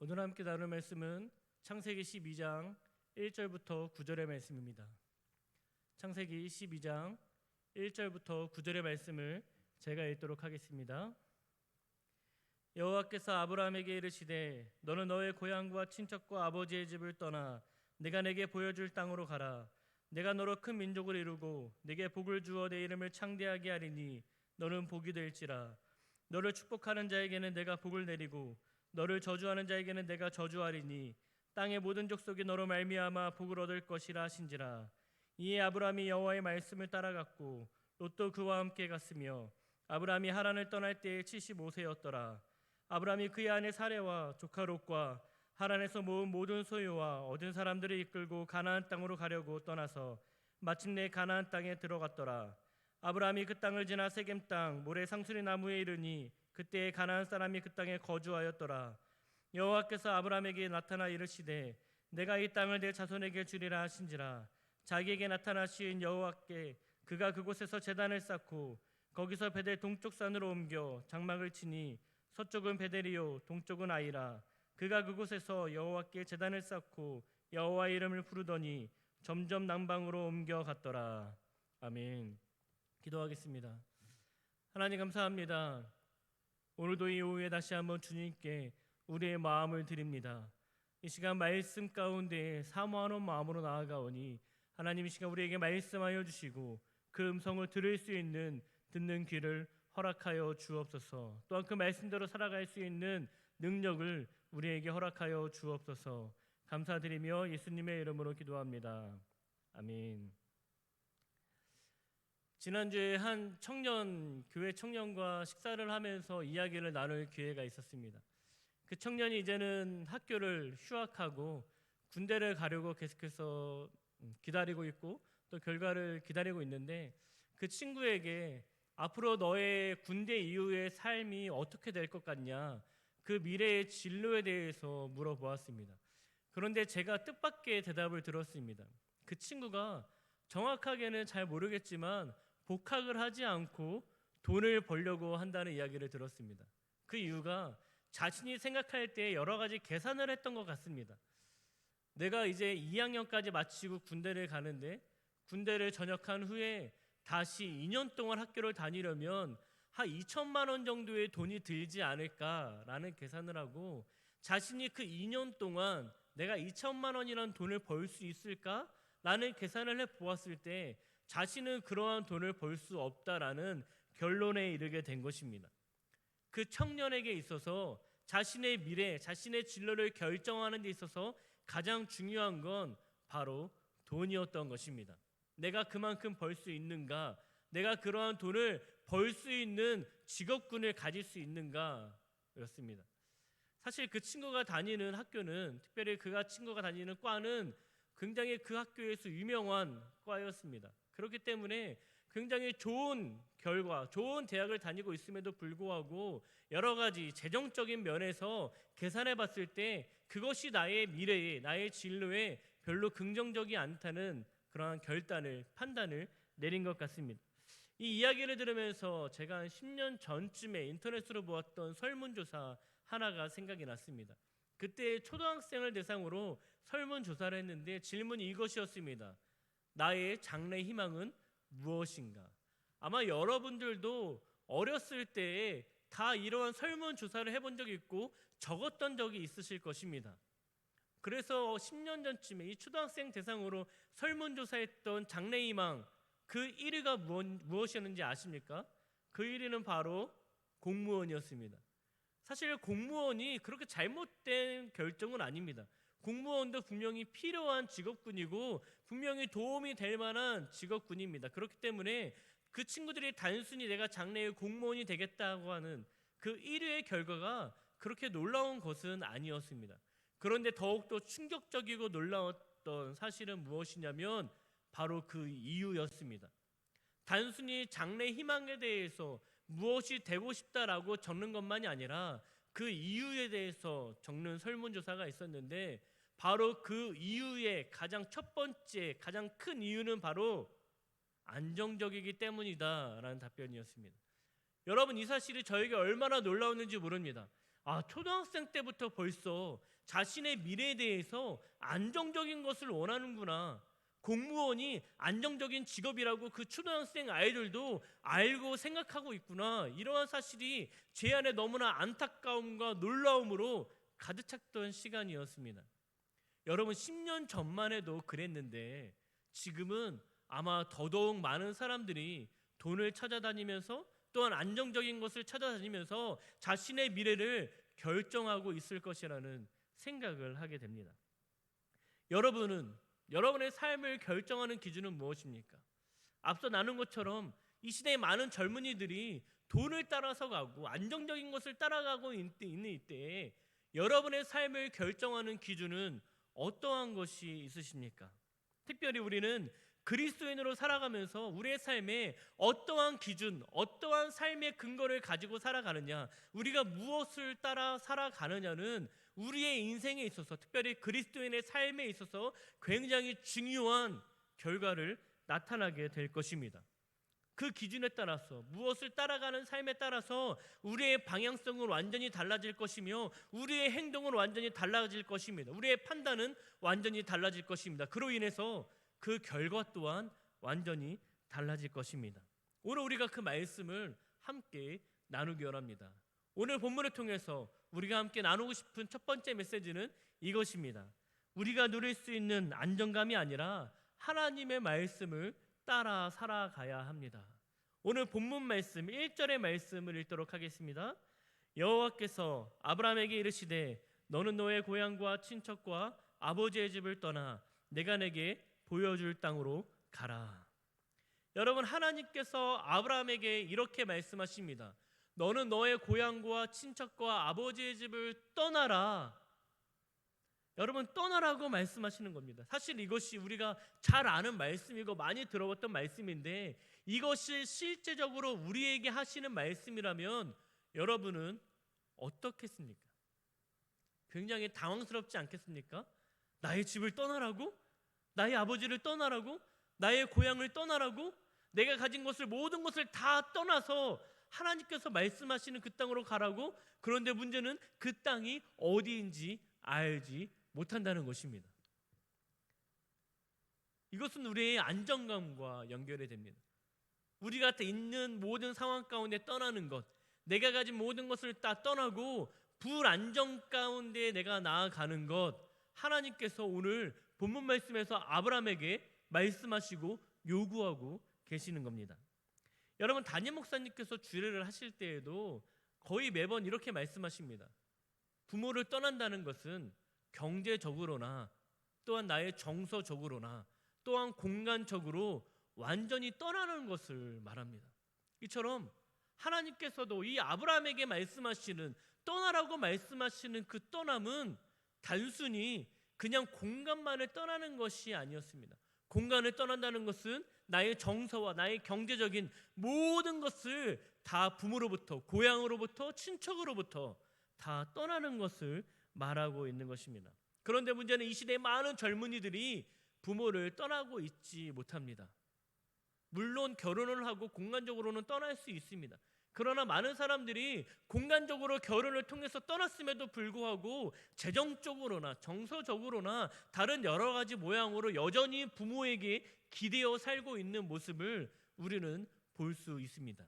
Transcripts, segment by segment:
오늘 함께 나눌 말씀은 창세기 12장 1절부터 9절의 말씀입니다. 창세기 12장 1절부터 9절의 말씀을 제가 읽도록 하겠습니다. 여호와께서 아브라함에게 이르시되 너는 너의 고향과 친척과 아버지의 집을 떠나 내가 내게 보여줄 땅으로 가라. 내가 너로 큰 민족을 이루고 내게 복을 주어 내 이름을 창대하게 하리니 너는 복이 될지라. 너를 축복하는 자에게는 내가 복을 내리고 너를 저주하는 자에게는 내가 저주하리니 땅의 모든 족속이 너로 말미암아 복을 얻을 것이라 하신지라. 이에 아브라함이 여호와의 말씀을 따라갔고 롯도 그와 함께 갔으며 아브라함이 하란을 떠날 때에 75세였더라. 아브라함이 그의 아내 사레와 조카 롯과 하란에서 모은 모든 소유와 얻은 사람들을 이끌고 가나안 땅으로 가려고 떠나서 마침내 가나안 땅에 들어갔더라. 아브라함이 그 땅을 지나 세겜 땅 모래 상수리 나무에 이르니 그때에 가나안 사람이 그 땅에 거주하였더라. 여호와께서 아브라함에게 나타나 이르시되 내가 이 땅을 내 자손에게 주리라 하신지라. 자기에게 나타나신 여호와께 그가 그곳에서 제단을 쌓고 거기서 베델 동쪽 산으로 옮겨 장막을 치니 서쪽은 베델이요 동쪽은 아이라. 그가 그곳에서 여호와께 제단을 쌓고 여호와의 이름을 부르더니 점점 남방으로 옮겨 갔더라. 아멘. 기도하겠습니다. 하나님 감사합니다. 오늘도 이 오후에 다시 한번 주님께 우리의 마음을 드립니다. 이 시간 말씀 가운데 사모하는 마음으로 나아가오니 하나님 이 시간 우리에게 말씀하여 주시고 그 음성을 들을 수 있는 듣는 귀를 허락하여 주옵소서. 또한 그 말씀대로 살아갈 수 있는 능력을 우리에게 허락하여 주옵소서. 감사드리며 예수님의 이름으로 기도합니다. 아멘. 지난주에 한 교회 청년과 식사를 하면서 이야기를 나눌 기회가 있었습니다. 그 청년이 이제는 학교를 휴학하고 군대를 가려고 계속해서 기다리고 있고 또 결과를 기다리고 있는데 그 친구에게 앞으로 너의 군대 이후의 삶이 어떻게 될 것 같냐, 그 미래의 진로에 대해서 물어보았습니다. 그런데 제가 뜻밖의 대답을 들었습니다. 그 친구가 정확하게는 잘 모르겠지만 복학을 하지 않고 돈을 벌려고 한다는 이야기를 들었습니다. 그 이유가 자신이 생각할 때 여러 가지 계산을 했던 것 같습니다. 내가 이제 2학년까지 마치고 군대를 가는데 군대를 전역한 후에 다시 2년 동안 학교를 다니려면 한 2천만 원 정도의 돈이 들지 않을까라는 계산을 하고 자신이 그 2년 동안 내가 2천만 원이라는 돈을 벌 수 있을까라는 계산을 해보았을 때 자신은 그러한 돈을 벌 수 없다라는 결론에 이르게 된 것입니다. 그 청년에게 있어서 자신의 미래, 자신의 진로를 결정하는 데 있어서 가장 중요한 건 바로 돈이었던 것입니다. 내가 그만큼 벌 수 있는가, 내가 그러한 돈을 벌 수 있는 직업군을 가질 수 있는가였습니다. 사실 그 친구가 다니는 학교는, 특별히 친구가 다니는 과는 굉장히 그 학교에서 유명한 과였습니다. 그렇기 때문에 굉장히 좋은 결과, 좋은 대학을 다니고 있음에도 불구하고 여러 가지 재정적인 면에서 계산해 봤을 때 그것이 나의 미래에, 나의 진로에 별로 긍정적이 않다는 그러한 판단을 내린 것 같습니다. 이 이야기를 들으면서 제가 한 10년 전쯤에 인터넷으로 보았던 설문조사 하나가 생각이 났습니다. 그때 초등학생을 대상으로 설문조사를 했는데 질문이 이것이었습니다. 나의 장래 희망은 무엇인가? 아마 여러분들도 어렸을 때에 다 이러한 설문조사를 해본 적이 있고 적었던 적이 있으실 것입니다. 그래서 10년 전쯤에 이 초등학생 대상으로 설문조사했던 장래희망 그 1위가 무엇이었는지 아십니까? 그 1위는 바로 공무원이었습니다. 사실 공무원이 그렇게 잘못된 결정은 아닙니다. 공무원도 분명히 필요한 직업군이고 분명히 도움이 될 만한 직업군입니다. 그렇기 때문에 그 친구들이 단순히 내가 장래에 공무원이 되겠다고 하는 그 1위의 결과가 그렇게 놀라운 것은 아니었습니다. 그런데 더욱더 충격적이고 놀라웠던 사실은 무엇이냐면 바로 그 이유였습니다. 단순히 장래 희망에 대해서 무엇이 되고 싶다라고 적는 것만이 아니라 그 이유에 대해서 적는 설문조사가 있었는데 바로 그 이유의 가장 첫 번째, 가장 큰 이유는 바로 안정적이기 때문이다라는 답변이었습니다. 여러분, 이 사실이 저에게 얼마나 놀라웠는지 모릅니다. 초등학생 때부터 벌써 자신의 미래에 대해서 안정적인 것을 원하는구나. 공무원이 안정적인 직업이라고 그 초등학생 아이들도 알고 생각하고 있구나. 이러한 사실이 제 안에 너무나 안타까움과 놀라움으로 가득 찼던 시간이었습니다. 여러분 10년 전만 해도 그랬는데 지금은 아마 더더욱 많은 사람들이 돈을 찾아다니면서 또한 안정적인 것을 찾아다니면서 자신의 미래를 결정하고 있을 것이라는 생각을 하게 됩니다. 여러분은 여러분의 삶을 결정하는 기준은 무엇입니까? 앞서 나눈 것처럼 이 시대의 많은 젊은이들이 돈을 따라서 가고 안정적인 것을 따라가고 있는 이때에 여러분의 삶을 결정하는 기준은 어떠한 것이 있으십니까? 특별히 우리는 그리스도인으로 살아가면서 우리의 삶에 어떠한 기준, 어떠한 삶의 근거를 가지고 살아가느냐, 우리가 무엇을 따라 살아가느냐는 우리의 인생에 있어서, 특별히 그리스도인의 삶에 있어서 굉장히 중요한 결과를 나타나게 될 것입니다. 그 기준에 따라서, 무엇을 따라가는 삶에 따라서 우리의 방향성은 완전히 달라질 것이며 우리의 행동은 완전히 달라질 것입니다. 우리의 판단은 완전히 달라질 것입니다. 그로 인해서 그 결과 또한 완전히 달라질 것입니다. 오늘 우리가 그 말씀을 함께 나누기 원합니다. 오늘 본문을 통해서 우리가 함께 나누고 싶은 첫 번째 메시지는 이것입니다. 우리가 누릴 수 있는 안정감이 아니라 하나님의 말씀을 따라 살아가야 합니다. 오늘 본문 말씀 1절의 말씀을 읽도록 하겠습니다. 여호와께서 아브라함에게 이르시되 너는 너의 고향과 친척과 아버지의 집을 떠나 내가 내게 보여줄 땅으로 가라. 여러분, 하나님께서 아브라함에게 이렇게 말씀하십니다. 너는 너의 고향과 친척과 아버지의 집을 떠나라. 여러분, 떠나라고 말씀하시는 겁니다. 사실 이것이 우리가 잘 아는 말씀이고 많이 들어봤던 말씀인데 이것이 실제적으로 우리에게 하시는 말씀이라면 여러분은 어떻겠습니까? 굉장히 당황스럽지 않겠습니까? 나의 집을 떠나라고? 나의 아버지를 떠나라고? 나의 고향을 떠나라고? 내가 가진 것을, 모든 것을 다 떠나서 하나님께서 말씀하시는 그 땅으로 가라고? 그런데 문제는 그 땅이 어디인지 알지 못한다는 것입니다. 이것은 우리의 안정감과 연결이 됩니다. 우리가 있는 모든 상황 가운데 떠나는 것, 내가 가진 모든 것을 다 떠나고 불안정 가운데 내가 나아가는 것, 하나님께서 오늘 본문 말씀에서 아브라함에게 말씀하시고 요구하고 계시는 겁니다. 여러분, 담임 목사님께서 주례를 하실 때에도 거의 매번 이렇게 말씀하십니다. 부모를 떠난다는 것은 경제적으로나 또한 나의 정서적으로나 또한 공간적으로 완전히 떠나는 것을 말합니다. 이처럼 하나님께서도 이 아브라함에게 말씀하시는, 떠나라고 말씀하시는 그 떠남은 단순히 그냥 공간만을 떠나는 것이 아니었습니다. 공간을 떠난다는 것은 나의 정서와 나의 경제적인 모든 것을 다 부모로부터, 고향으로부터, 친척으로부터 다 떠나는 것을 말하고 있는 것입니다. 그런데 문제는 이 시대의 많은 젊은이들이 부모를 떠나고 있지 못합니다. 물론 결혼을 하고 공간적으로는 떠날 수 있습니다. 그러나 많은 사람들이 공간적으로 결혼을 통해서 떠났음에도 불구하고 재정적으로나 정서적으로나 다른 여러 가지 모양으로 여전히 부모에게 기대어 살고 있는 모습을 우리는 볼 수 있습니다.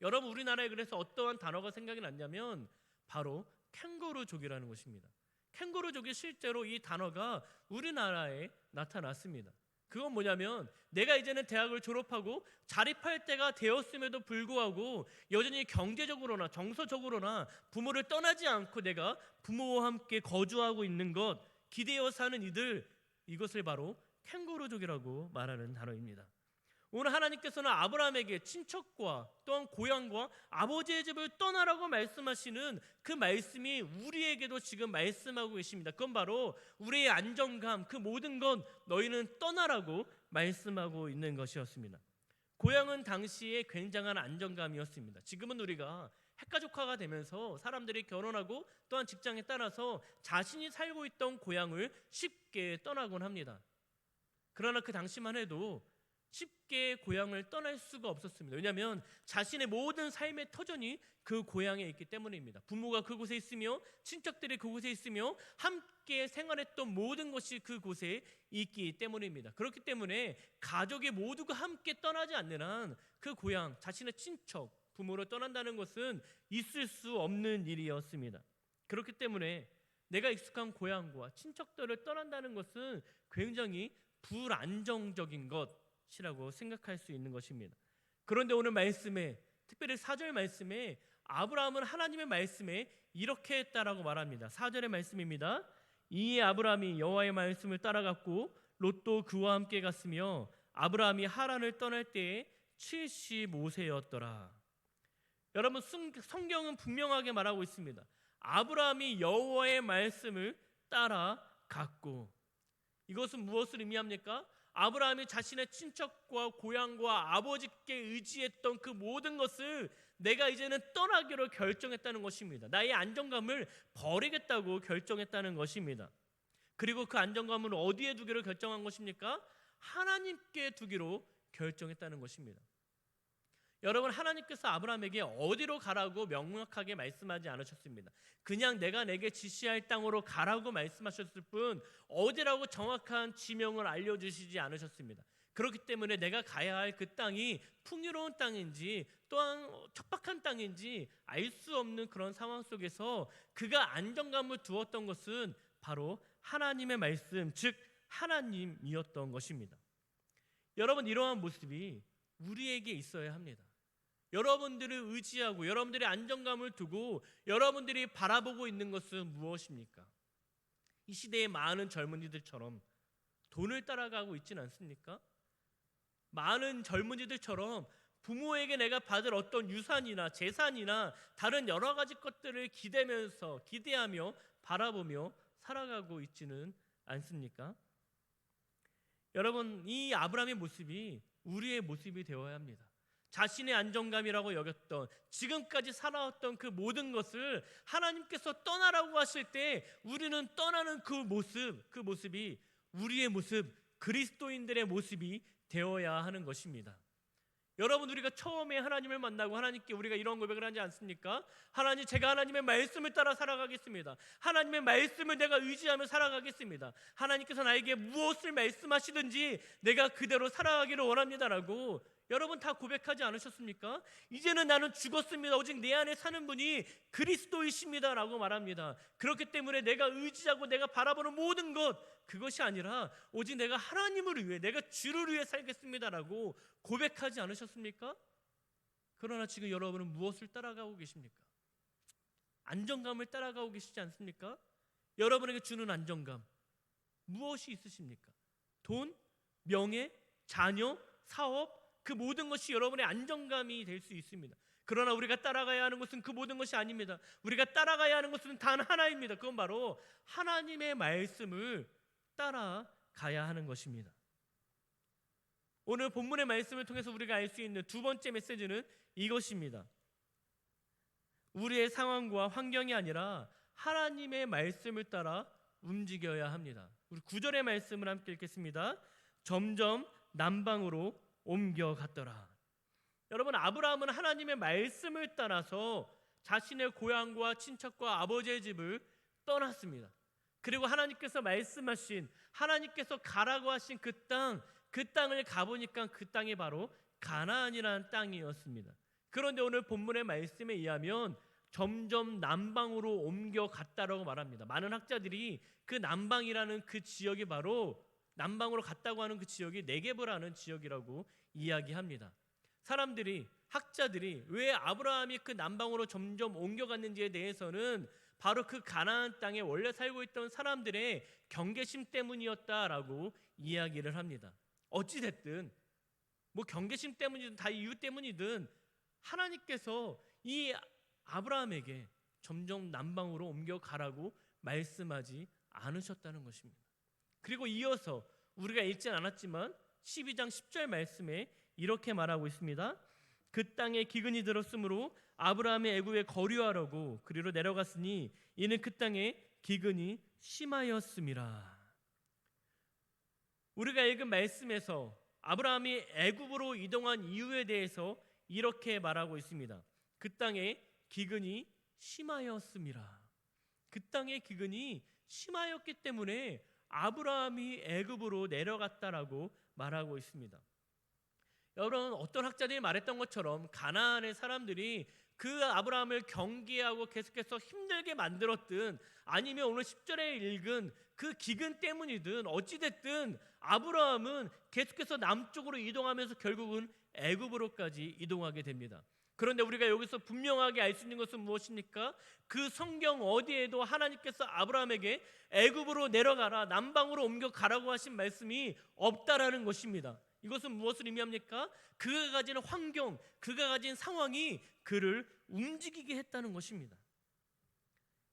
여러분, 우리나라에 그래서 어떠한 단어가 생각이 났냐면 바로 캥거루족이라는 것입니다. 캥거루족이 실제로 이 단어가 우리나라에 나타났습니다. 그건 뭐냐면 내가 이제는 대학을 졸업하고 자립할 때가 되었음에도 불구하고 여전히 경제적으로나 정서적으로나 부모를 떠나지 않고 내가 부모와 함께 거주하고 있는 것, 기대어 사는 이들, 이것을 바로 캥거루족이라고 말하는 단어입니다. 오늘 하나님께서는 아브라함에게 친척과 또한 고향과 아버지의 집을 떠나라고 말씀하시는 그 말씀이 우리에게도 지금 말씀하고 계십니다. 그건 바로 우리의 안정감, 그 모든 건 너희는 떠나라고 말씀하고 있는 것이었습니다. 고향은 당시에 굉장한 안정감이었습니다. 지금은 우리가 핵가족화가 되면서 사람들이 결혼하고 또한 직장에 따라서 자신이 살고 있던 고향을 쉽게 떠나곤 합니다. 그러나 그 당시만 해도 쉽게 고향을 떠날 수가 없었습니다. 왜냐하면 자신의 모든 삶의 터전이 그 고향에 있기 때문입니다. 부모가 그곳에 있으며 친척들이 그곳에 있으며 함께 생활했던 모든 것이 그곳에 있기 때문입니다. 그렇기 때문에 가족이 모두가 함께 떠나지 않는 한 그 고향, 자신의 친척, 부모를 떠난다는 것은 있을 수 없는 일이었습니다. 그렇기 때문에 내가 익숙한 고향과 친척들을 떠난다는 것은 굉장히 불안정적인 것이라고 생각할 수 있는 것입니다. 그런데 오늘 말씀에, 특별히 4절 말씀에 아브라함은 하나님의 말씀에 이렇게 했다라고 말합니다. 4절의 말씀입니다. 이에 아브라함이 여호와의 말씀을 따라갔고 롯도 그와 함께 갔으며 아브라함이 하란을 떠날 때에 75세였더라. 여러분, 성경은 분명하게 말하고 있습니다. 아브라함이 여호와의 말씀을 따라갔고, 이것은 무엇을 의미합니까? 아브라함이 자신의 친척과 고향과 아버지께 의지했던 그 모든 것을 내가 이제는 떠나기로 결정했다는 것입니다. 나의 안정감을 버리겠다고 결정했다는 것입니다. 그리고 그 안정감을 어디에 두기로 결정한 것입니까? 하나님께 두기로 결정했다는 것입니다. 여러분, 하나님께서 아브라함에게 어디로 가라고 명확하게 말씀하지 않으셨습니다. 그냥 내가 내게 지시할 땅으로 가라고 말씀하셨을 뿐 어디라고 정확한 지명을 알려주시지 않으셨습니다. 그렇기 때문에 내가 가야 할 그 땅이 풍요로운 땅인지 또한 척박한 땅인지 알 수 없는 그런 상황 속에서 그가 안정감을 두었던 것은 바로 하나님의 말씀, 즉 하나님이었던 것입니다. 여러분, 이러한 모습이 우리에게 있어야 합니다. 여러분들을 의지하고 여러분들의 안정감을 두고 여러분들이 바라보고 있는 것은 무엇입니까? 이 시대의 많은 젊은이들처럼 돈을 따라가고 있지는 않습니까? 많은 젊은이들처럼 부모에게 내가 받을 어떤 유산이나 재산이나 다른 여러 가지 것들을 기대하며 바라보며 살아가고 있지는 않습니까? 여러분, 이 아브라함의 모습이 우리의 모습이 되어야 합니다. 자신의 안정감이라고 여겼던, 지금까지 살아왔던 그 모든 것을 하나님께서 떠나라고 하실 때 우리는 떠나는 그 모습이 우리의 모습, 그리스도인들의 모습이 되어야 하는 것입니다. 여러분, 우리가 처음에 하나님을 만나고 하나님께 우리가 이런 고백을 하지 않습니까? 하나님, 제가 하나님의 말씀을 따라 살아가겠습니다. 하나님의 말씀을 내가 의지하며 살아가겠습니다. 하나님께서 나에게 무엇을 말씀하시든지 내가 그대로 살아가기를 원합니다라고 여러분 다 고백하지 않으셨습니까? 이제는 나는 죽었습니다. 오직 내 안에 사는 분이 그리스도이십니다라고 말합니다. 그렇기 때문에 내가 의지하고 내가 바라보는 모든 것, 그것이 아니라 오직 내가 하나님을 위해, 내가 주를 위해 살겠습니다라고 고백하지 않으셨습니까? 그러나 지금 여러분은 무엇을 따라가고 계십니까? 안정감을 따라가고 계시지 않습니까? 여러분에게 주는 안정감 무엇이 있으십니까? 돈, 명예, 자녀, 사업, 그 모든 것이 여러분의 안정감이 될 수 있습니다. 그러나 우리가 따라가야 하는 것은 그 모든 것이 아닙니다. 우리가 따라가야 하는 것은 단 하나입니다. 그건 바로 하나님의 말씀을 따라가야 하는 것입니다. 오늘 본문의 말씀을 통해서 우리가 알 수 있는 두 번째 메시지는 이것입니다. 우리의 상황과 환경이 아니라 하나님의 말씀을 따라 움직여야 합니다. 우리 9절의 말씀을 함께 읽겠습니다. 점점 남방으로 옮겨갔더라. 여러분, 아브라함은 하나님의 말씀을 따라서 자신의 고향과 친척과 아버지의 집을 떠났습니다. 그리고 하나님께서 말씀하신, 하나님께서 가라고 하신 그 땅을 가보니까 그 땅이 바로 가나안이라는 땅이었습니다. 그런데 오늘 본문의 말씀에 의하면 점점 남방으로 옮겨갔다라고 말합니다. 많은 학자들이 그 남방이라는 그 지역이 바로 남방으로 갔다고 하는 그 지역이 네게브라는 지역이라고 이야기합니다. 학자들이 왜 아브라함이 그 남방으로 점점 옮겨갔는지에 대해서는 바로 그 가나안 땅에 원래 살고 있던 사람들의 경계심 때문이었다라고 이야기를 합니다. 어찌됐든 경계심 때문이든 다 이유 때문이든 하나님께서 이 아브라함에게 점점 남방으로 옮겨가라고 말씀하지 않으셨다는 것입니다. 그리고 이어서 우리가 읽진 않았지만 12장 10절 말씀에 이렇게 말하고 있습니다. 그 땅에 기근이 들었으므로 아브라함의 애굽에 거류하려고 그리로 내려갔으니 이는 그 땅에 기근이 심하였음이라. 우리가 읽은 말씀에서 아브라함이 애굽으로 이동한 이유에 대해서 이렇게 말하고 있습니다. 그 땅에 기근이 심하였음이라. 그 땅에 기근이 심하였기 때문에 아브라함이 애굽으로 내려갔다라고 말하고 있습니다. 여러분, 어떤 학자들이 말했던 것처럼 가나안의 사람들이 그 아브라함을 경계하고 계속해서 힘들게 만들었든 아니면 오늘 10절에 읽은 그 기근 때문이든 어찌됐든 아브라함은 계속해서 남쪽으로 이동하면서 결국은 애굽으로까지 이동하게 됩니다. 그런데 우리가 여기서 분명하게 알 수 있는 것은 무엇입니까? 그 성경 어디에도 하나님께서 아브라함에게 애굽으로 내려가라, 남방으로 옮겨가라고 하신 말씀이 없다라는 것입니다. 이것은 무엇을 의미합니까? 그가 가진 환경, 그가 가진 상황이 그를 움직이게 했다는 것입니다.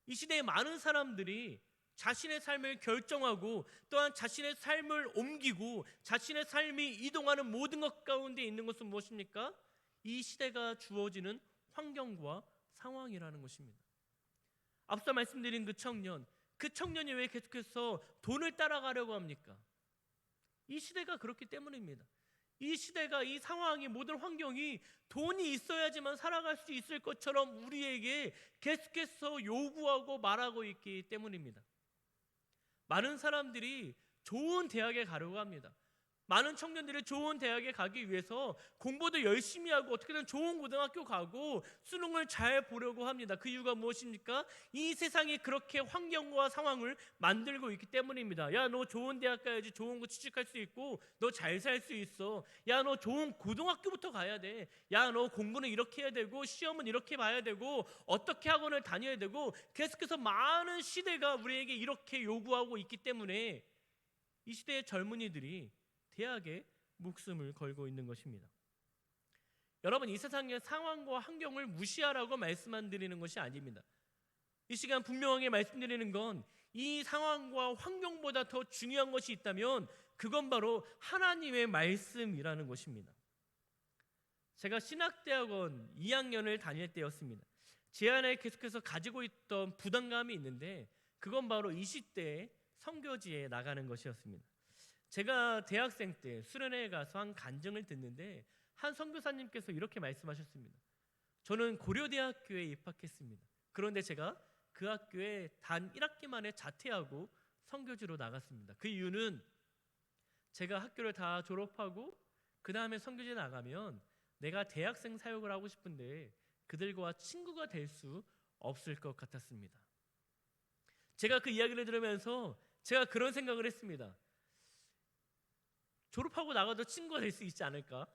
이 시대에 많은 사람들이 자신의 삶을 결정하고 또한 자신의 삶을 옮기고 자신의 삶이 이동하는 모든 것 가운데 있는 것은 무엇입니까? 이 시대가 주어지는 환경과 상황이라는 것입니다. 앞서 말씀드린 그 청년이 왜 계속해서 돈을 따라가려고 합니까? 이 시대가 그렇기 때문입니다. 이 시대가, 이 상황이, 모든 환경이 돈이 있어야지만 살아갈 수 있을 것처럼 우리에게 계속해서 요구하고 말하고 있기 때문입니다. 많은 사람들이 좋은 대학에 가려고 합니다. 많은 청년들이 좋은 대학에 가기 위해서 공부도 열심히 하고 어떻게든 좋은 고등학교 가고 수능을 잘 보려고 합니다. 그 이유가 무엇입니까? 이 세상이 그렇게 환경과 상황을 만들고 있기 때문입니다. 야, 너 좋은 대학 가야지 좋은 거 취직할 수 있고 너 잘 살 수 있어. 야, 너 좋은 고등학교부터 가야 돼. 야, 너 공부는 이렇게 해야 되고 시험은 이렇게 봐야 되고 어떻게 학원을 다녀야 되고, 계속해서 많은 시대가 우리에게 이렇게 요구하고 있기 때문에 이 시대의 젊은이들이 대학에 목숨을 걸고 있는 것입니다. 여러분, 이 세상의 상황과 환경을 무시하라고 말씀만 드리는 것이 아닙니다. 이 시간 분명하게 말씀드리는 건 이 상황과 환경보다 더 중요한 것이 있다면 그건 바로 하나님의 말씀이라는 것입니다. 제가 신학대학원 2학년을 다닐 때였습니다. 제 안에 계속해서 가지고 있던 부담감이 있는데 그건 바로 20대에 선교지에 나가는 것이었습니다. 제가 대학생 때 수련회에 가서 한 간증을 듣는데 한 선교사님께서 이렇게 말씀하셨습니다. 저는 고려대학교에 입학했습니다. 그런데 제가 그 학교에 단 1학기 만에 자퇴하고 선교지로 나갔습니다. 그 이유는 제가 학교를 다 졸업하고 그 다음에 선교지에 나가면 내가 대학생 사역을 하고 싶은데 그들과 친구가 될 수 없을 것 같았습니다. 제가 그 이야기를 들으면서 제가 그런 생각을 했습니다. 졸업하고 나가도 친구가 될 수 있지 않을까?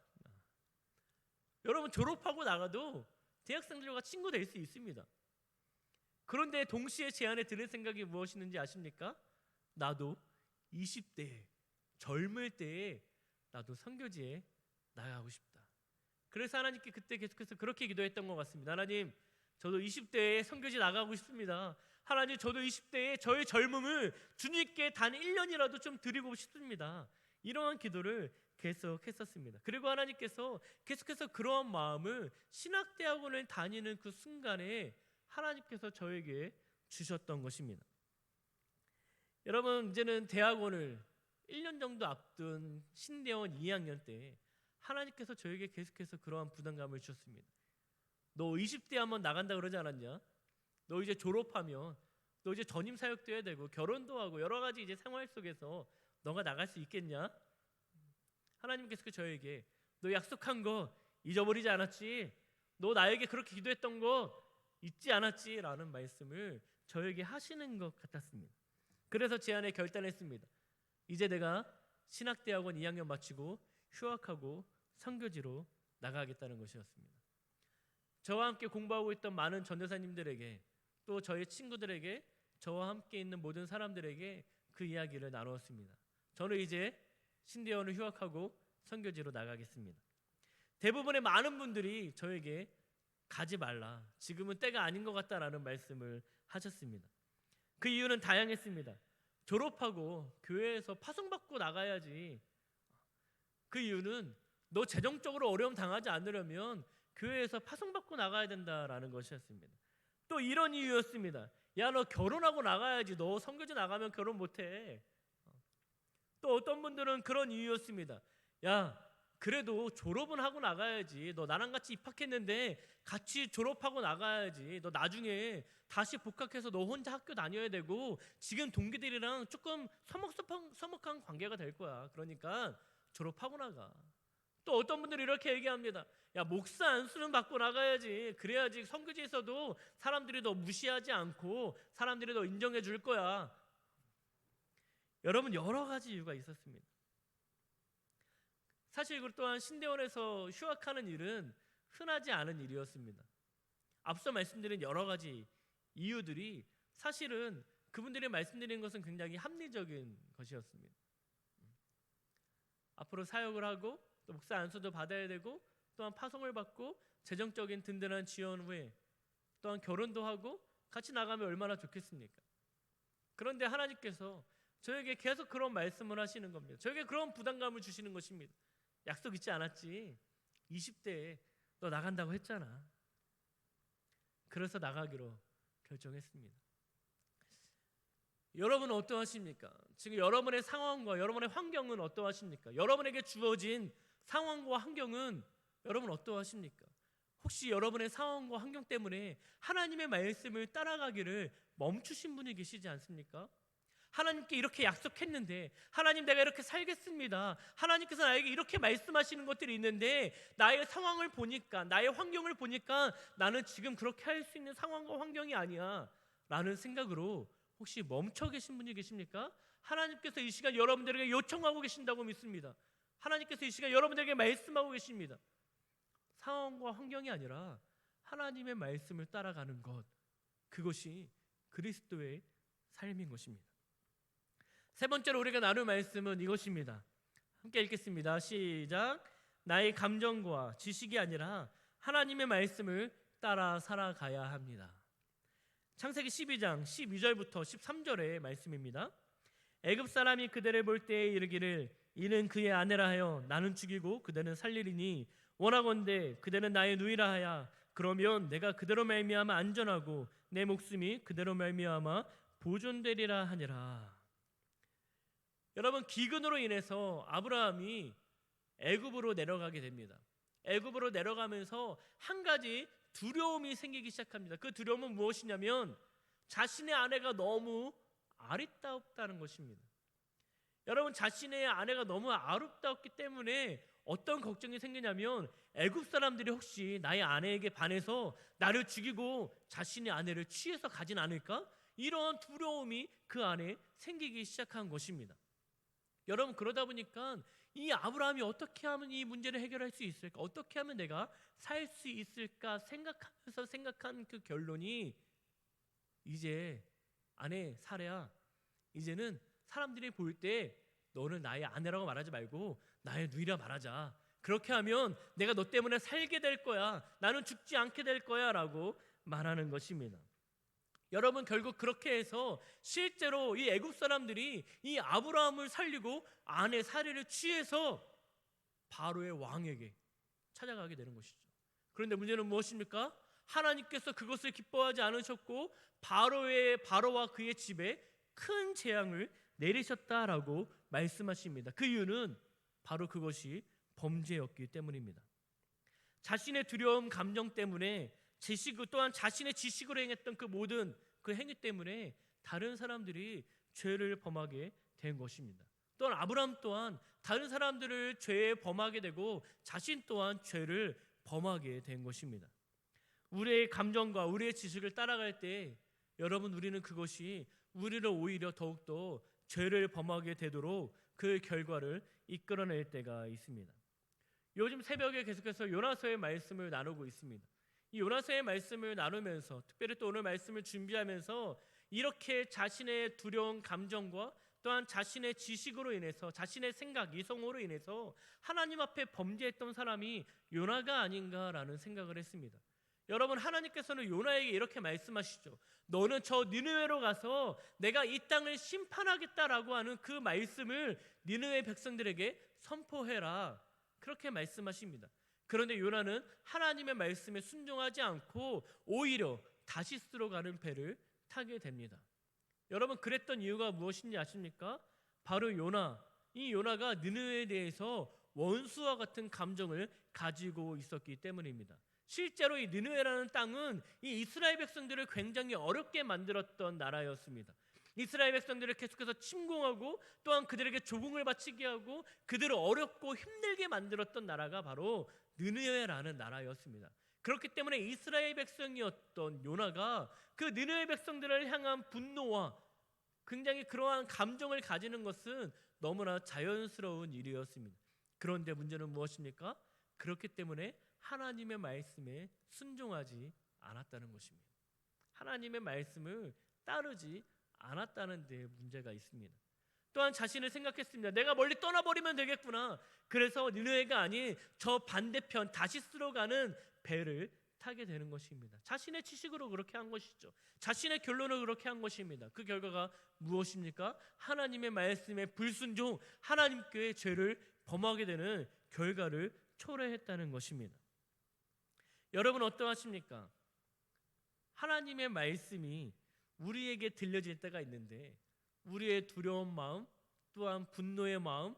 여러분, 졸업하고 나가도 대학생들과 친구 될 수 있습니다. 그런데 동시에 제 안에 드는 생각이 무엇이는지 아십니까? 나도 20대 젊을 때에 나도 선교지에 나가고 싶다. 그래서 하나님께 그때 계속해서 그렇게 기도했던 것 같습니다. 하나님, 저도 20대에 선교지 나가고 싶습니다. 하나님, 저도 20대에 저의 젊음을 주님께 단 1년이라도 좀 드리고 싶습니다. 이러한 기도를 계속했었습니다. 그리고 하나님께서 계속해서 그러한 마음을 신학대학원을 다니는 그 순간에 하나님께서 저에게 주셨던 것입니다. 여러분, 이제는 대학원을 1년 정도 앞둔 신대원 2학년 때 하나님께서 저에게 계속해서 그러한 부담감을 주셨습니다. 너 20대 한번 나간다 그러지 않았냐? 너 이제 졸업하면 너 이제 전임 사역도 해야 되고 결혼도 하고 여러 가지 이제 생활 속에서 너가 나갈 수 있겠냐? 하나님께서 저에게 너 약속한 거 잊어버리지 않았지? 너 나에게 그렇게 기도했던 거 잊지 않았지? 라는 말씀을 저에게 하시는 것 같았습니다. 그래서 제 안에 결단했습니다. 이제 내가 신학대학원 2학년 마치고 휴학하고 선교지로 나가겠다는 것이었습니다. 저와 함께 공부하고 있던 많은 전도사님들에게 또 저의 친구들에게 저와 함께 있는 모든 사람들에게 그 이야기를 나누었습니다. 저는 이제 신대원을 휴학하고 선교지로 나가겠습니다. 대부분의 많은 분들이 저에게 가지 말라, 지금은 때가 아닌 것 같다라는 말씀을 하셨습니다. 그 이유는 다양했습니다. 졸업하고 교회에서 파송받고 나가야지. 그 이유는 너 재정적으로 어려움 당하지 않으려면 교회에서 파송받고 나가야 된다라는 것이었습니다. 또 이런 이유였습니다. 야, 너 결혼하고 나가야지. 너 선교지 나가면 결혼 못해. 또 어떤 분들은 그런 이유였습니다. 야, 그래도 졸업은 하고 나가야지. 너 나랑 같이 입학했는데 같이 졸업하고 나가야지. 너 나중에 다시 복학해서 너 혼자 학교 다녀야 되고 지금 동기들이랑 조금 서먹한 관계가 될 거야. 그러니까 졸업하고 나가. 또 어떤 분들이 이렇게 얘기합니다. 야, 목사 안수는 받고 나가야지. 그래야지 선교지에서도 사람들이 너 무시하지 않고 사람들이 너 인정해 줄 거야. 여러분, 여러 가지 이유가 있었습니다. 사실 그 또한 신대원에서 휴학하는 일은 흔하지 않은 일이었습니다. 앞서 말씀드린 여러 가지 이유들이 사실은 그분들이 말씀드린 것은 굉장히 합리적인 것이었습니다. 앞으로 사역을 하고 또 목사 안수도 받아야 되고 또한 파송을 받고 재정적인 든든한 지원 후에 또한 결혼도 하고 같이 나가면 얼마나 좋겠습니까? 그런데 하나님께서 저에게 계속 그런 말씀을 하시는 겁니다. 저에게 그런 부담감을 주시는 것입니다. 약속 잊지 않았지? 20대에 너 나간다고 했잖아. 그래서 나가기로 결정했습니다. 여러분은 어떠하십니까? 지금 여러분의 상황과 여러분의 환경은 어떠하십니까? 여러분에게 주어진 상황과 환경은 여러분 어떠하십니까? 혹시 여러분의 상황과 환경 때문에 하나님의 말씀을 따라가기를 멈추신 분이 계시지 않습니까? 하나님께 이렇게 약속했는데, 하나님 내가 이렇게 살겠습니다. 하나님께서 나에게 이렇게 말씀하시는 것들이 있는데 나의 상황을 보니까, 나의 환경을 보니까 나는 지금 그렇게 할 수 있는 상황과 환경이 아니야 라는 생각으로 혹시 멈춰 계신 분이 계십니까? 하나님께서 이 시간 여러분들에게 요청하고 계신다고 믿습니다. 하나님께서 이 시간 여러분들에게 말씀하고 계십니다. 상황과 환경이 아니라 하나님의 말씀을 따라가는 것, 그것이 그리스도의 삶인 것입니다. 세 번째로 우리가 나눌 말씀은 이것입니다. 함께 읽겠습니다. 시작. 나의 감정과 지식이 아니라 하나님의 말씀을 따라 살아가야 합니다. 창세기 12장 12절부터 13절의 말씀입니다. 애굽 사람이 그대를 볼 때에 이르기를 이는 그의 아내라 하여 나는 죽이고 그대는 살리리니 원하건대 그대는 나의 누이라 하여 그러면 내가 그대로 말미암아 안전하고 내 목숨이 그대로 말미암아 보존되리라 하니라. 여러분, 기근으로 인해서 아브라함이 애굽으로 내려가게 됩니다. 애굽으로 내려가면서 한 가지 두려움이 생기기 시작합니다. 그 두려움은 무엇이냐면 자신의 아내가 너무 아리따웠다는 것입니다. 여러분, 자신의 아내가 너무 아름다웠기 때문에 어떤 걱정이 생기냐면 애굽 사람들이 혹시 나의 아내에게 반해서 나를 죽이고 자신의 아내를 취해서 가진 않을까? 이런 두려움이 그 안에 생기기 시작한 것입니다. 여러분, 그러다 보니까 이 아브라함이 어떻게 하면 이 문제를 해결할 수 있을까? 어떻게 하면 내가 살 수 있을까? 생각하면서 생각한 그 결론이 이제 아내 사레야, 이제는 사람들이 볼 때 너는 나의 아내라고 말하지 말고 나의 누이라 말하자. 그렇게 하면 내가 너 때문에 살게 될 거야. 나는 죽지 않게 될 거야 라고 말하는 것입니다. 여러분, 결국 그렇게 해서 실제로 이 애굽 사람들이 이 아브라함을 살리고 아내 사레를 취해서 바로의 왕에게 찾아가게 되는 것이죠. 그런데 문제는 무엇입니까? 하나님께서 그것을 기뻐하지 않으셨고 바로와 그의 집에 큰 재앙을 내리셨다라고 말씀하십니다. 그 이유는 바로 그것이 범죄였기 때문입니다. 자신의 두려움 감정 때문에 또한 자신의 지식으로 행했던 그 모든 그 행위 때문에 다른 사람들이 죄를 범하게 된 것입니다. 또한 아브라함 또한 다른 사람들을 죄에 범하게 되고 자신 또한 죄를 범하게 된 것입니다. 우리의 감정과 우리의 지식을 따라갈 때 여러분, 우리는 그것이 우리를 오히려 더욱더 죄를 범하게 되도록 그 결과를 이끌어낼 때가 있습니다. 요즘 새벽에 계속해서 요나서의 말씀을 나누고 있습니다. 이 요나서의 말씀을 나누면서, 특별히 또 오늘 말씀을 준비하면서 이렇게 자신의 두려운 감정과 또한 자신의 지식으로 인해서, 자신의 생각, 이성으로 인해서 하나님 앞에 범죄했던 사람이 요나가 아닌가라는 생각을 했습니다. 여러분, 하나님께서는 요나에게 이렇게 말씀하시죠. 너는 저 니느웨로 가서 내가 이 땅을 심판하겠다라고 하는 그 말씀을 니느웨 백성들에게 선포해라. 그렇게 말씀하십니다. 그런데 요나는 하나님의 말씀에 순종하지 않고 오히려 다시스로 가는 배를 타게 됩니다. 여러분, 그랬던 이유가 무엇인지 아십니까? 바로 이 요나가 느느웨에 대해서 원수와 같은 감정을 가지고 있었기 때문입니다. 실제로 이 느느웨라는 땅은 이 이스라엘 백성들을 굉장히 어렵게 만들었던 나라였습니다. 이스라엘 백성들을 계속해서 침공하고 또한 그들에게 조공을 바치게 하고 그들을 어렵고 힘들게 만들었던 나라가 바로 느느웨라는 나라였습니다. 그렇기 때문에 이스라엘 백성이었던 요나가 그 느느웨 백성들을 향한 분노와 굉장히 그러한 감정을 가지는 것은 너무나 자연스러운 일이었습니다. 그런데 문제는 무엇입니까? 그렇기 때문에 하나님의 말씀에 순종하지 않았다는 것입니다. 하나님의 말씀을 따르지 않았다는 데 문제가 있습니다. 또한 자신을 생각했습니다. 내가 멀리 떠나버리면 되겠구나. 그래서 느느웨가 아닌 저 반대편 다시스로 가는 배를 타게 되는 것입니다. 자신의 지식으로 그렇게 한 것이죠. 자신의 결론을 그렇게 한 것입니다. 그 결과가 무엇입니까? 하나님의 말씀에 불순종, 하나님께 죄를 범하게 되는 결과를 초래했다는 것입니다. 여러분 어떠하십니까? 하나님의 말씀이 우리에게 들려질 때가 있는데 우리의 두려운 마음, 또한 분노의 마음,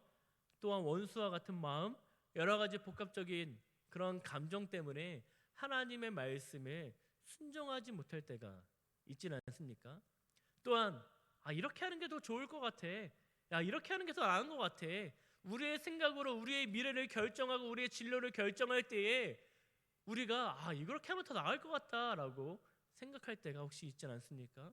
또한 원수와 같은 마음, 여러 가지 복합적인 그런 감정 때문에 하나님의 말씀에 순종하지 못할 때가 있지는 않습니까? 또한 이렇게 하는 게 더 좋을 것 같아. 이렇게 하는 게 더 나은 것 같아. 우리의 생각으로 우리의 미래를 결정하고 우리의 진로를 결정할 때에 우리가 이렇게 하면 더 나을 것 같다라고 생각할 때가 혹시 있지 않습니까?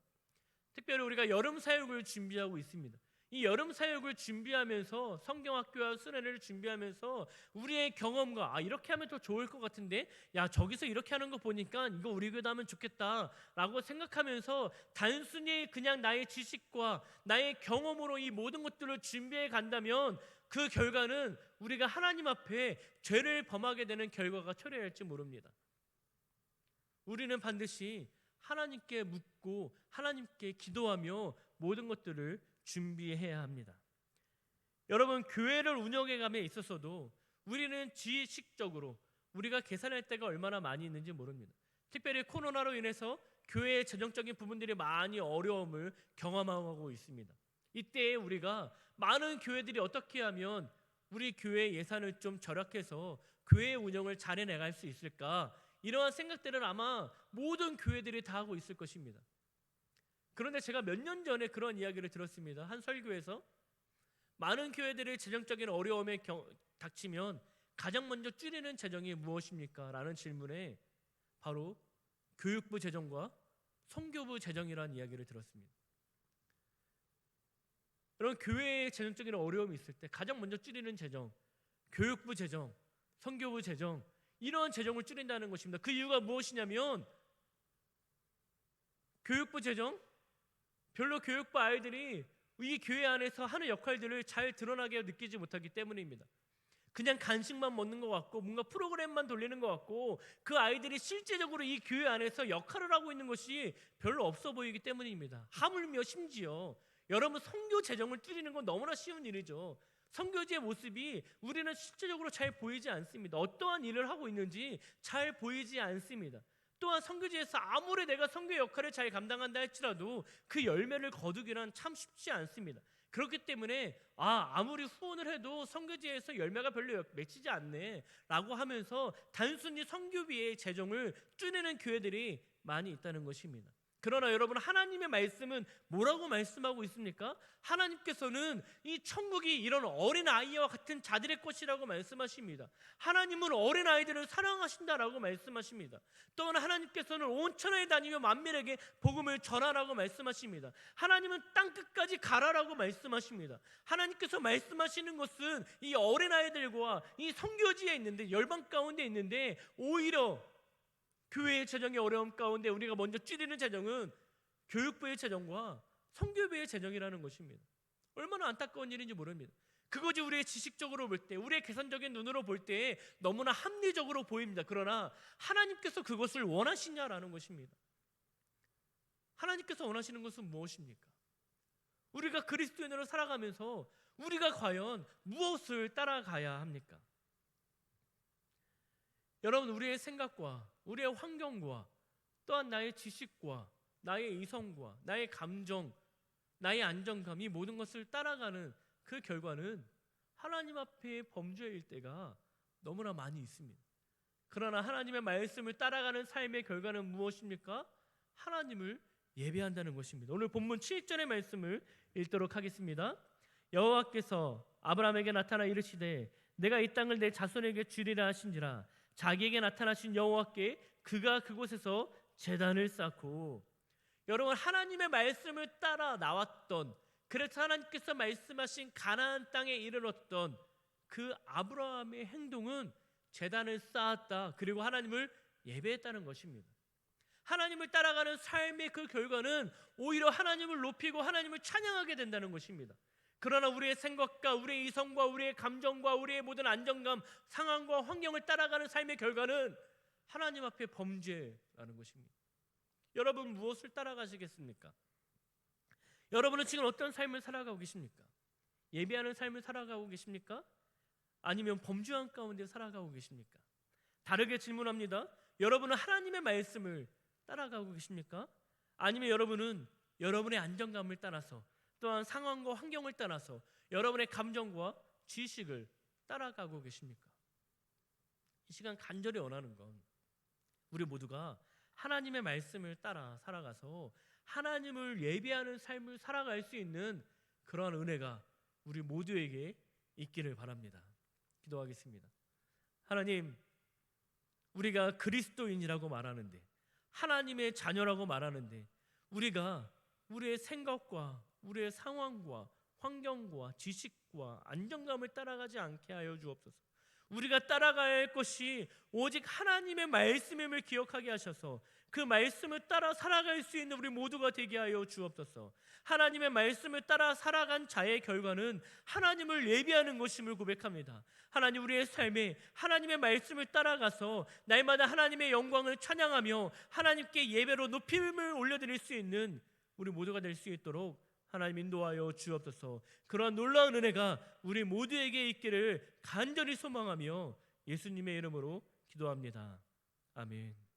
특별히 우리가 여름 사역을 준비하고 있습니다. 이 여름 사역을 준비하면서 성경학교와 수련회를 준비하면서 우리의 경험과 이렇게 하면 더 좋을 것 같은데 저기서 이렇게 하는 거 보니까 이거 우리 교회도 하면 좋겠다라고 생각하면서 단순히 그냥 나의 지식과 나의 경험으로 이 모든 것들을 준비해 간다면 그 결과는 우리가 하나님 앞에 죄를 범하게 되는 결과가 초래할지 모릅니다. 우리는 반드시 하나님께 묻고 하나님께 기도하며 모든 것들을 준비해야 합니다. 여러분, 교회를 운영해 감에 있어서도 우리는 지식적으로 우리가 계산할 때가 얼마나 많이 있는지 모릅니다. 특별히 코로나로 인해서 교회의 재정적인 부분들이 많이 어려움을 경험하고 있습니다. 이때 우리가 많은 교회들이 어떻게 하면 우리 교회 예산을 좀 절약해서 교회 운영을 잘 해나갈 수 있을까? 이러한 생각들을 아마 모든 교회들이 다 하고 있을 것입니다. 그런데 제가 몇 년 전에 그런 이야기를 들었습니다. 한 설교에서 많은 교회들이 재정적인 어려움에 닥치면 가장 먼저 줄이는 재정이 무엇입니까? 라는 질문에 바로 교육부 재정과 선교부 재정이라는 이야기를 들었습니다. 여러분, 교회의 재정적인 어려움이 있을 때 가장 먼저 줄이는 재정, 교육부 재정, 선교부 재정, 이러한 재정을 줄인다는 것입니다. 그 이유가 무엇이냐면 교육부 재정, 별로 교육부 아이들이 이 교회 안에서 하는 역할들을 잘 드러나게 느끼지 못하기 때문입니다. 그냥 간식만 먹는 것 같고 뭔가 프로그램만 돌리는 것 같고 그 아이들이 실제적으로 이 교회 안에서 역할을 하고 있는 것이 별로 없어 보이기 때문입니다. 하물며 심지어 여러분, 선교 재정을 줄이는 건 너무나 쉬운 일이죠. 선교지의 모습이 우리는 실제적으로 잘 보이지 않습니다. 어떠한 일을 하고 있는지 잘 보이지 않습니다. 또한 선교지에서 아무리 내가 선교 역할을 잘 감당한다 할지라도 그 열매를 거두기란 참 쉽지 않습니다. 그렇기 때문에 아무리 후원을 해도 선교지에서 열매가 별로 맺히지 않네 라고 하면서 단순히 선교비의 재정을 줄이는 교회들이 많이 있다는 것입니다. 그러나 여러분, 하나님의 말씀은 뭐라고 말씀하고 있습니까? 하나님께서는 이 천국이 이런 어린아이와 같은 자들의 것이라고 말씀하십니다. 하나님은 어린아이들을 사랑하신다라고 말씀하십니다. 또한 하나님께서는 온 천하에 다니며 만민에게 복음을 전하라고 말씀하십니다. 하나님은 땅끝까지 가라라고 말씀하십니다. 하나님께서 말씀하시는 것은 이 어린아이들과 이 선교지에 있는데, 열방 가운데 있는데, 오히려 교회의 재정의 어려움 가운데 우리가 먼저 줄이는 재정은 교육부의 재정과 선교부의 재정이라는 것입니다. 얼마나 안타까운 일인지 모릅니다. 그것이 우리의 지식적으로 볼 때, 우리의 계산적인 눈으로 볼 때 너무나 합리적으로 보입니다. 그러나 하나님께서 그것을 원하시냐라는 것입니다. 하나님께서 원하시는 것은 무엇입니까? 우리가 그리스도인으로 살아가면서 우리가 과연 무엇을 따라가야 합니까? 여러분, 우리의 생각과 우리의 환경과 또한 나의 지식과 나의 이성과 나의 감정, 나의 안정감, 이 모든 것을 따라가는 그 결과는 하나님 앞에 범죄일 때가 너무나 많이 있습니다. 그러나 하나님의 말씀을 따라가는 삶의 결과는 무엇입니까? 하나님을 예배한다는 것입니다. 오늘 본문 7절의 말씀을 읽도록 하겠습니다. 여호와께서 아브라함에게 나타나 이르시되 내가 이 땅을 내 자손에게 주리라 하신지라. 자기에게 나타나신 여호와께 그가 그곳에서 제단을 쌓고. 여러분, 하나님의 말씀을 따라 나왔던, 그래서 하나님께서 말씀하신 가나안 땅에 이르렀던 그 아브라함의 행동은 제단을 쌓았다, 그리고 하나님을 예배했다는 것입니다. 하나님을 따라가는 삶의 그 결과는 오히려 하나님을 높이고 하나님을 찬양하게 된다는 것입니다. 그러나 우리의 생각과 우리의 이성과 우리의 감정과 우리의 모든 안정감, 상황과 환경을 따라가는 삶의 결과는 하나님 앞에 범죄라는 것입니다. 여러분, 무엇을 따라가시겠습니까? 여러분은 지금 어떤 삶을 살아가고 계십니까? 예배하는 삶을 살아가고 계십니까? 아니면 범죄한 가운데 살아가고 계십니까? 다르게 질문합니다. 여러분은 하나님의 말씀을 따라가고 계십니까? 아니면 여러분은 여러분의 안정감을 따라서, 또한 상황과 환경을 따라서 여러분의 감정과 지식을 따라가고 계십니까? 이 시간 간절히 원하는 건 우리 모두가 하나님의 말씀을 따라 살아가서 하나님을 예배하는 삶을 살아갈 수 있는 그러한 은혜가 우리 모두에게 있기를 바랍니다. 기도하겠습니다. 하나님, 우리가 그리스도인이라고 말하는데, 하나님의 자녀라고 말하는데, 우리가 우리의 생각과 우리의 상황과 환경과 지식과 안정감을 따라가지 않게 하여 주옵소서. 우리가 따라가야 할 것이 오직 하나님의 말씀임을 기억하게 하셔서 그 말씀을 따라 살아갈 수 있는 우리 모두가 되게 하여 주옵소서. 하나님의 말씀을 따라 살아간 자의 결과는 하나님을 예배하는 것임을 고백합니다. 하나님, 우리의 삶에 하나님의 말씀을 따라가서 날마다 하나님의 영광을 찬양하며 하나님께 예배로 높임을 올려드릴 수 있는 우리 모두가 될 수 있도록 하나님 인도하여 주옵소서. 그러한 놀라운 은혜가 우리 모두에게 있기를 간절히 소망하며 예수님의 이름으로 기도합니다. 아멘.